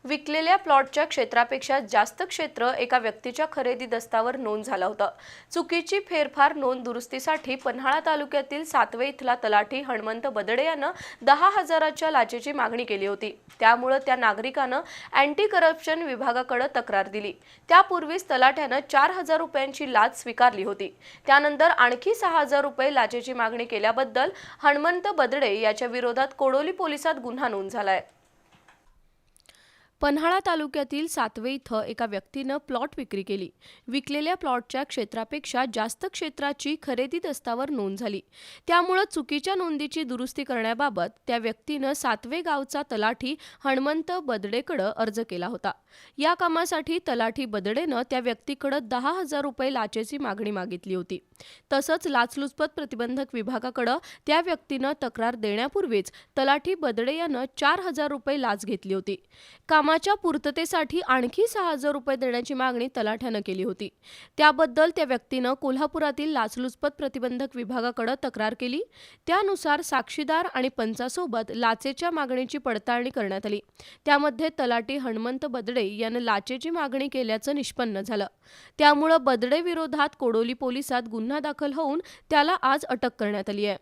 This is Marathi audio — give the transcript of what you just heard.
विकलेल्या प्लॉटच्या क्षेत्रापेक्षा जास्त क्षेत्र एका व्यक्तीच्या खरेदी दस्तावर नोंद झालं होतं। चुकीची फेरफार नोंद दुरुस्तीसाठी पन्हाळा तालुक्यातील सातवे इथला तलाठी हणमंत बदडे यानं 10,000च्या लाचेची मागणी केली होती। त्यामुळे त्या नागरिकानं अँटी करप्शन विभागाकडे तक्रार दिली। त्यापूर्वीच तलाठ्यानं 4,000 रुपयांची लाच स्वीकारली होती। त्यानंतर आणखी 6,000 रुपये लाचेची मागणी केल्याबद्दल हणमंत बदडे याच्या विरोधात कोडोली पोलिसात गुन्हा नोंद झालाय। पन्हाळा तालुक्यातील सातवे इथं एका व्यक्तीनं प्लॉट विक्री केली। विकलेल्या प्लॉटच्या क्षेत्रापेक्षा जास्त क्षेत्राची खरेदी दस्तावर नोंद झाली। त्यामुळे चुकीच्या नोंदीची दुरुस्ती करण्याबाबत त्या व्यक्तीनं सातवे गावचा तलाठी हणमंत बदडेकडे अर्ज केला होता। या कामासाठी तलाठी बदडेनं त्या व्यक्तीकडे 10,000 रुपये लाचेची मागणी मागितली होती। तसंच लाचलुचपत प्रतिबंधक विभागाकडे त्या व्यक्तीनं तक्रार देण्यापूर्वीच तलाठी बदडे यानं 4,000 रुपये लाच घेतली होती। कामाच्या पूर्ततेसाठी आणखी 6,000 रुपये देण्याची मागणी तलाठ्यानं केली होती। त्याबद्दल त्या व्यक्तीनं कोल्हापुरातील लाचलुचपत प्रतिबंधक विभागाकडे तक्रार केली। त्यानुसार साक्षीदार आणि पंचासोबत लाचेच्या मागणीची पडताळणी करण्यात आली। त्यामध्ये तलाठी हणमंत बदडे यानं लाचेची मागणी केल्याचं निष्पन्न झालं। त्यामुळे बदडे विरोधात कोडोली पोलिसात गुन्हा दाखल होऊन त्याला आज अटक करण्यात आली आहे।